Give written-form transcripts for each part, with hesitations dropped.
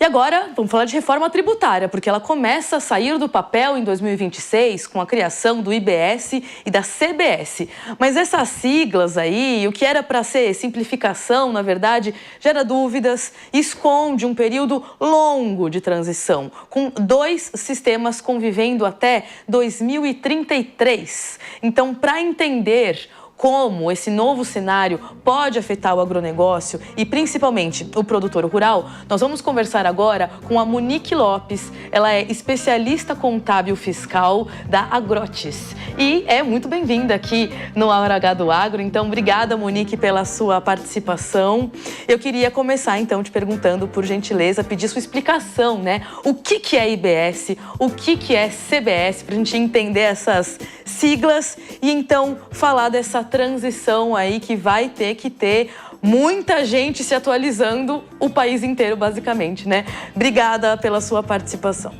agora, vamos falar de reforma tributária, porque ela começa a sair do papel em 2026 com a criação do IBS e da CBS. Mas essas siglas aí, o que era para ser simplificação, na verdade, gera dúvidas e esconde um período longo de transição, com 2 sistemas convivendo até 2033. Então, para entender como esse novo cenário pode afetar o agronegócio e principalmente o produtor rural, nós vamos conversar agora com a Monique Lopes. Ela é especialista contábil fiscal da Agrotis e é muito bem-vinda aqui no Hora H do Agro. Então, obrigada, Monique, pela sua participação. Eu queria começar, então, te perguntando, por gentileza, pedir sua explicação, né? O que é IBS, o que é CBS, para a gente entender essas siglas e, então, falar dessa transição aí que vai ter que ter muita gente se atualizando, o país inteiro, basicamente, né? Obrigada pela sua participação.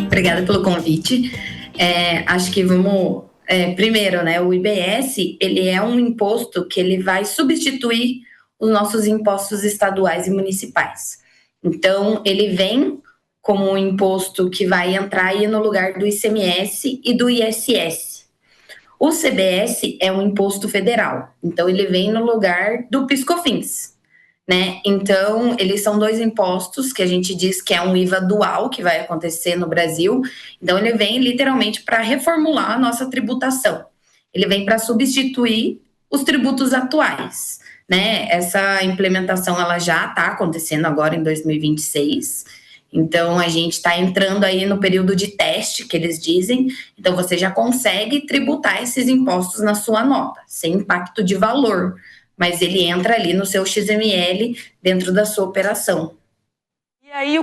Obrigada pelo convite. Acho que vamos... primeiro, né, o IBS, ele é um imposto que ele vai substituir os nossos impostos estaduais e municipais. Então, ele vem como um imposto que vai entrar aí no lugar do ICMS e do ISS. O CBS é um imposto federal, então ele vem no lugar do PIS/COFINS, né? Então, eles são 2 impostos que a gente diz que é um IVA dual que vai acontecer no Brasil. Então, ele vem literalmente para reformular a nossa tributação. Ele vem para substituir os tributos atuais, né? Essa implementação ela já está acontecendo agora em 2026. Então, a gente está entrando aí no período de teste, que eles dizem. Então, você já consegue tributar esses impostos na sua nota, sem impacto de valor. Mas ele entra ali no seu XML dentro da sua operação. E aí,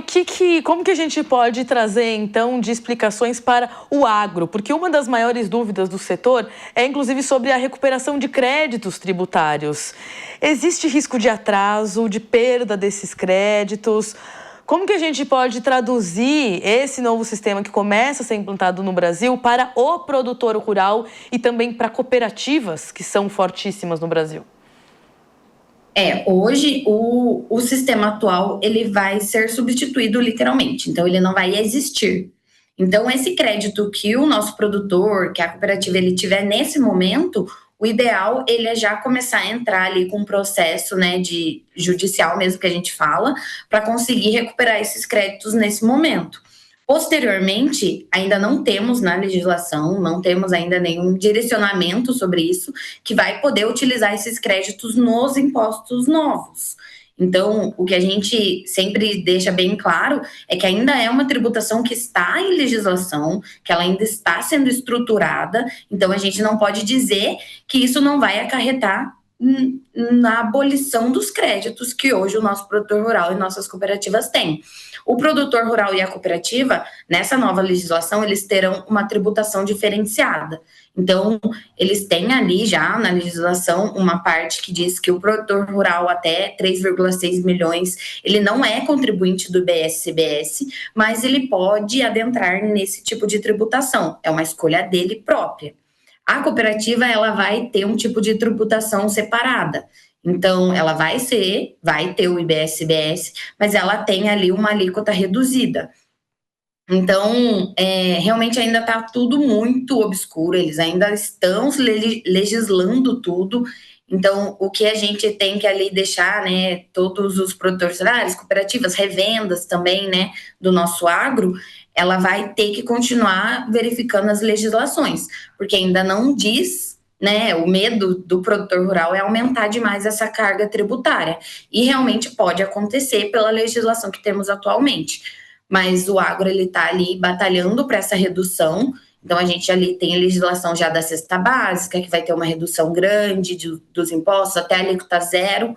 como que a gente pode trazer, então, de explicações para o agro? Porque uma das maiores dúvidas do setor é, inclusive, sobre a recuperação de créditos tributários. Existe risco de atraso, de perda desses créditos? Como que a gente pode traduzir esse novo sistema que começa a ser implantado no Brasil para o produtor rural e também para cooperativas que são fortíssimas no Brasil? Hoje o sistema atual ele vai ser substituído literalmente, então ele não vai existir. Então esse crédito que o nosso produtor, que a cooperativa ele tiver nesse momento, o ideal ele é já começar a entrar ali com um processo, né, de judicial mesmo que a gente fala, para conseguir recuperar esses créditos nesse momento. Posteriormente, ainda não temos na legislação, não temos ainda nenhum direcionamento sobre isso, que vai poder utilizar esses créditos nos impostos novos. Então, o que a gente sempre deixa bem claro é que ainda é uma tributação que está em legislação, que ela ainda está sendo estruturada, então a gente não pode dizer que isso não vai acarretar na abolição dos créditos que hoje o nosso produtor rural e nossas cooperativas têm. O produtor rural e a cooperativa, nessa nova legislação, eles terão uma tributação diferenciada. Então, eles têm ali já na legislação uma parte que diz que o produtor rural até 3,6 milhões, ele não é contribuinte do IBS-CBS, mas ele pode adentrar nesse tipo de tributação. É uma escolha dele própria. A cooperativa, ela vai ter um tipo de tributação separada. Então, ela vai ter o IBS-CBS, mas ela tem ali uma alíquota reduzida. Então, realmente ainda está tudo muito obscuro, eles ainda estão legislando tudo. Então, o que a gente tem que ali deixar, né, todos os produtores rurais, cooperativas, revendas também, né, do nosso agro, ela vai ter que continuar verificando as legislações, porque ainda não diz, né, o medo do produtor rural é aumentar demais essa carga tributária, e realmente pode acontecer pela legislação que temos atualmente, mas o agro ele está ali batalhando para essa redução. Então a gente ali tem a legislação já da cesta básica, que vai ter uma redução grande dos impostos, até a alíquota zero,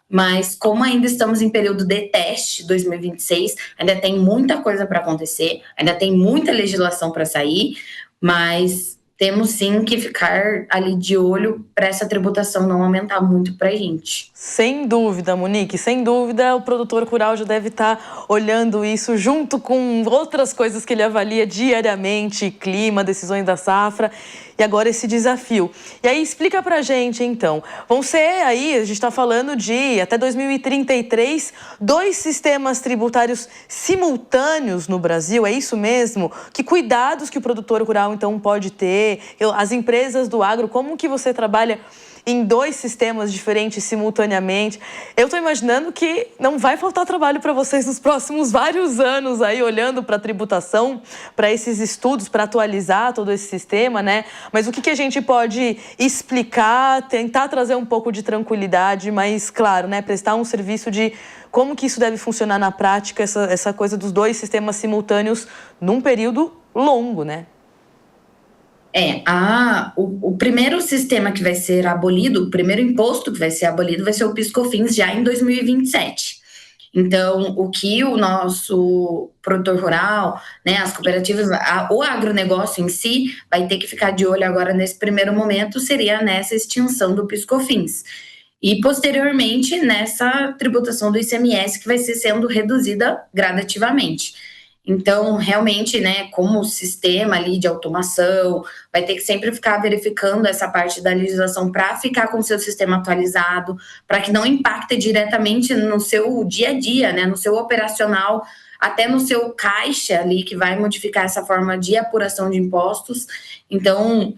mas como ainda estamos em período de teste, 2026, ainda tem muita coisa para acontecer, ainda tem muita legislação para sair, mas temos sim que ficar ali de olho para essa tributação não aumentar muito para a gente. Sem dúvida, Monique, sem dúvida, o produtor rural já deve estar olhando isso junto com outras coisas que ele avalia diariamente, clima, decisões da safra, e agora esse desafio. E aí, explica pra gente, então, vão ser aí, a gente está falando de até 2033, 2 sistemas tributários simultâneos no Brasil, é isso mesmo? Que cuidados que o produtor rural, então, pode ter? As empresas do agro, como que você trabalha em 2 sistemas diferentes simultaneamente? Eu estou imaginando que não vai faltar trabalho para vocês nos próximos vários anos aí, olhando para a tributação, para esses estudos, para atualizar todo esse sistema, né? Mas o que a gente pode explicar, tentar trazer um pouco de tranquilidade, mas, claro, né, prestar um serviço de como que isso deve funcionar na prática, essa coisa dos 2 sistemas simultâneos num período longo, né? O primeiro sistema que vai ser abolido, o primeiro imposto que vai ser abolido vai ser o PIS/COFINS já em 2027. Então, o que o nosso produtor rural, né, as cooperativas, o agronegócio em si, vai ter que ficar de olho agora nesse primeiro momento seria nessa extinção do PIS/COFINS. E, posteriormente, nessa tributação do ICMS que vai ser sendo reduzida gradativamente. Então, realmente, né, como sistema ali de automação, vai ter que sempre ficar verificando essa parte da legislação para ficar com o seu sistema atualizado, para que não impacte diretamente no seu dia a dia, né, no seu operacional, até no seu caixa ali, que vai modificar essa forma de apuração de impostos. Então,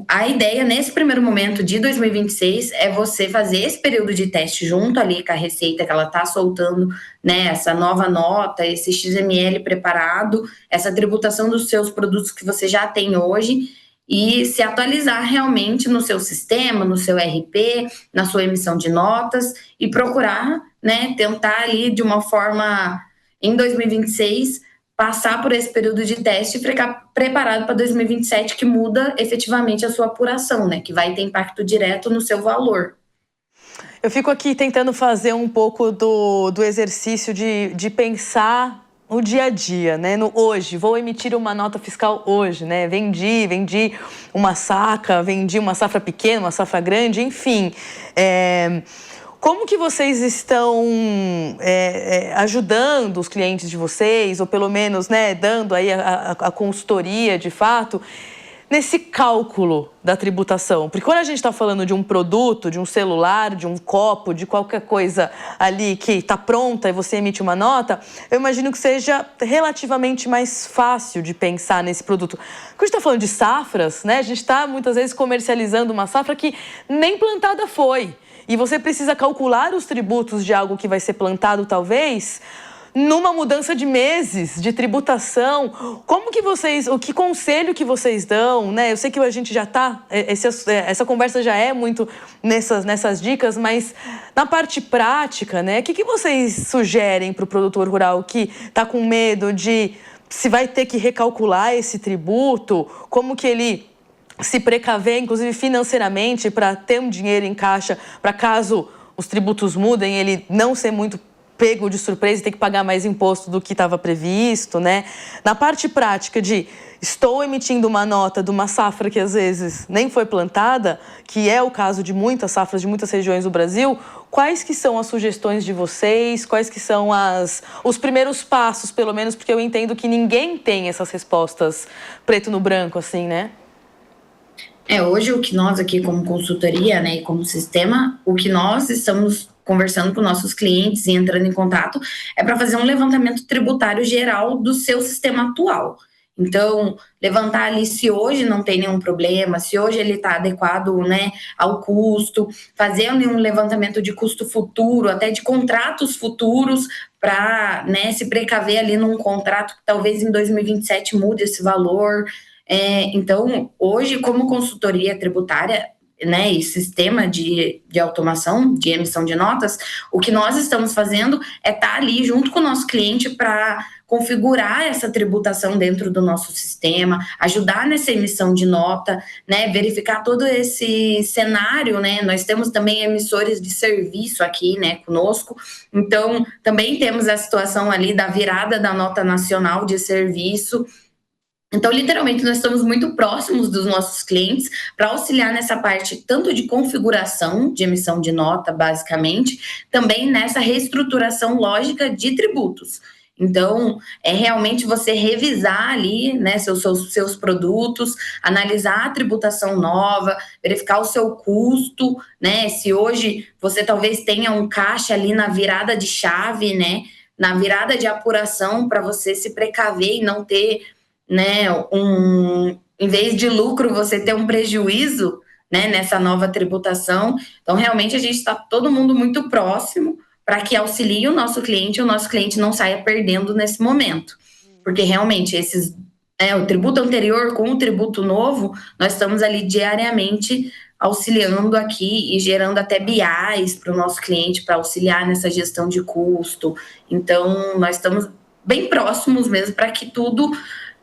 a ideia, nesse primeiro momento de 2026, é você fazer esse período de teste junto ali com a Receita, que ela está soltando, né, essa nova nota, esse XML preparado, essa tributação dos seus produtos que você já tem hoje, e se atualizar realmente no seu sistema, no seu RP, na sua emissão de notas, e procurar, né, tentar ali de uma forma, em 2026, passar por esse período de teste e ficar preparado para 2027, que muda efetivamente a sua apuração, né? Que vai ter impacto direto no seu valor. Eu fico aqui tentando fazer um pouco do exercício de pensar o dia a dia, né? No hoje, vou emitir uma nota fiscal hoje, né? Vendi uma saca, vendi uma safra pequena, uma safra grande, enfim. Como que vocês estão ajudando os clientes de vocês, ou pelo menos, né, dando aí a consultoria de fato, nesse cálculo da tributação? Porque quando a gente está falando de um produto, de um celular, de um copo, de qualquer coisa ali que está pronta e você emite uma nota, eu imagino que seja relativamente mais fácil de pensar nesse produto. Quando a gente está falando de safras, né, a gente está muitas vezes comercializando uma safra que nem plantada foi. E você precisa calcular os tributos de algo que vai ser plantado, talvez, numa mudança de meses de tributação. Como que vocês, que conselho que vocês dão, né? Eu sei que a gente já está, essa conversa já é muito nessas dicas, mas na parte prática, né? O que vocês sugerem para o produtor rural que está com medo de se vai ter que recalcular esse tributo? Como que ele se precaver, inclusive financeiramente, para ter um dinheiro em caixa, para caso os tributos mudem, ele não ser muito pego de surpresa e ter que pagar mais imposto do que estava previsto, né? Na parte prática de estou emitindo uma nota de uma safra que às vezes nem foi plantada, que é o caso de muitas safras de muitas regiões do Brasil, quais que são as sugestões de vocês? Quais que são os primeiros passos, pelo menos, porque eu entendo que ninguém tem essas respostas preto no branco, assim, né? Hoje o que nós aqui como consultoria, né, e como sistema, o que nós estamos conversando com nossos clientes e entrando em contato é para fazer um levantamento tributário geral do seu sistema atual. Então, levantar ali se hoje não tem nenhum problema, se hoje ele está adequado, né, ao custo, fazer um levantamento de custo futuro, até de contratos futuros, para, né, se precaver ali num contrato que talvez em 2027 mude esse valor. Então, hoje, como consultoria tributária, né, e sistema de automação, de emissão de notas, o que nós estamos fazendo é estar ali junto com o nosso cliente para configurar essa tributação dentro do nosso sistema, ajudar nessa emissão de nota, né, verificar todo esse cenário, né, nós temos também emissores de serviço aqui, né, conosco, então também temos a situação ali da virada da nota nacional de serviço. Então, literalmente, nós estamos muito próximos dos nossos clientes para auxiliar nessa parte tanto de configuração de emissão de nota, basicamente, também nessa reestruturação lógica de tributos. Então, é realmente você revisar ali, né, seus produtos, analisar a tributação nova, verificar o seu custo, né? Se hoje você talvez tenha um caixa ali na virada de chave, né? Na virada de apuração, para você se precaver e não ter, né, em vez de lucro, você ter um prejuízo, né, nessa nova tributação. Então, realmente, a gente está todo mundo muito próximo para que auxilie o nosso cliente e o nosso cliente não saia perdendo nesse momento. Porque, realmente, o tributo anterior com o tributo novo, nós estamos ali diariamente auxiliando aqui e gerando até BIs para o nosso cliente, para auxiliar nessa gestão de custo. Então, nós estamos bem próximos mesmo para que tudo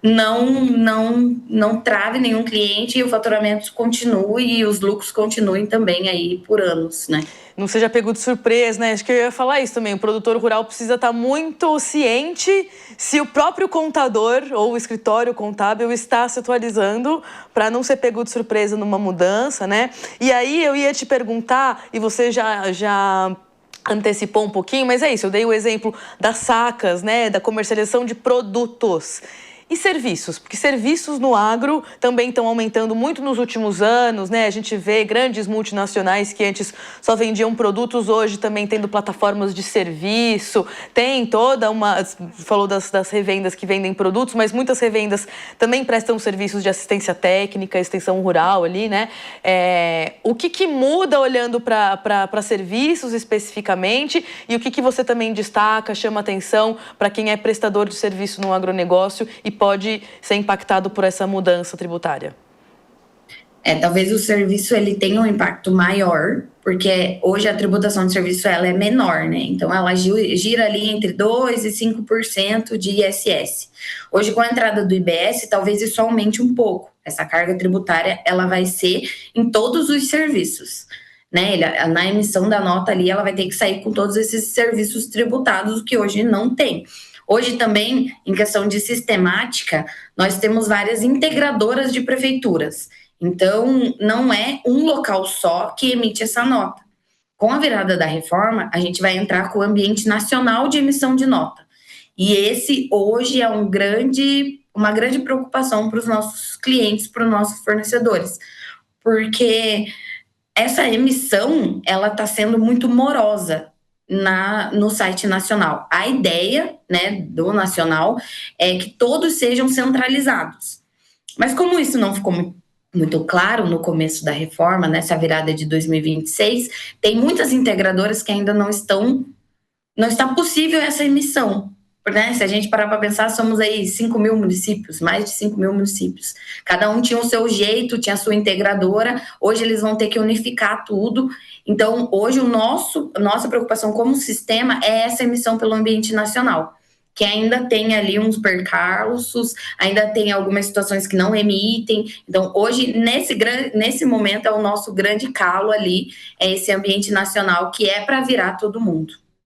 não trave nenhum cliente e o faturamento continue e os lucros continuem também aí por anos, né? Não seja pego de surpresa, né? Acho que eu ia falar isso também. O produtor rural precisa estar muito ciente se o próprio contador ou o escritório contábil está se atualizando para não ser pego de surpresa numa mudança, né? E aí eu ia te perguntar, e você já antecipou um pouquinho, mas é isso, eu dei o exemplo das sacas, né? Da comercialização de produtos. E serviços? Porque serviços no agro também estão aumentando muito nos últimos anos, né? A gente vê grandes multinacionais que antes só vendiam produtos, hoje também tendo plataformas de serviço. Tem toda uma... Falou das revendas que vendem produtos, mas muitas revendas também prestam serviços de assistência técnica, extensão rural ali, né? O que muda olhando para serviços especificamente e o que você também destaca, chama atenção para quem é prestador de serviço no agronegócio e pode ser impactado por essa mudança tributária? Talvez o serviço ele tenha um impacto maior, porque hoje a tributação de serviço ela é menor, né? Então ela gira ali entre 2% e 5% de ISS. Hoje, com a entrada do IBS, talvez isso aumente um pouco. Essa carga tributária ela vai ser em todos os serviços, né? Na emissão da nota ali, ela vai ter que sair com todos esses serviços tributados que hoje não tem. Hoje também, em questão de sistemática, nós temos várias integradoras de prefeituras. Então, não é um local só que emite essa nota. Com a virada da reforma, a gente vai entrar com o ambiente nacional de emissão de nota. E esse, hoje, é uma grande preocupação para os nossos clientes, para os nossos fornecedores. Porque essa emissão, ela está sendo muito morosa no site nacional. A ideia, né, do nacional é que todos sejam centralizados. Mas como isso não ficou muito claro no começo da reforma, nessa virada de 2026, tem muitas integradoras que ainda não está possível essa emissão. Né? Se a gente parar para pensar, somos aí 5 mil municípios, mais de 5 mil municípios. Cada um tinha o seu jeito, tinha a sua integradora. Hoje eles vão ter que unificar tudo. Então, hoje nossa preocupação como sistema é essa emissão pelo ambiente nacional, que ainda tem ali uns percalços, ainda tem algumas situações que não emitem. Então, hoje, nesse momento, é o nosso grande calo ali, é esse ambiente nacional que é para virar todo mundo.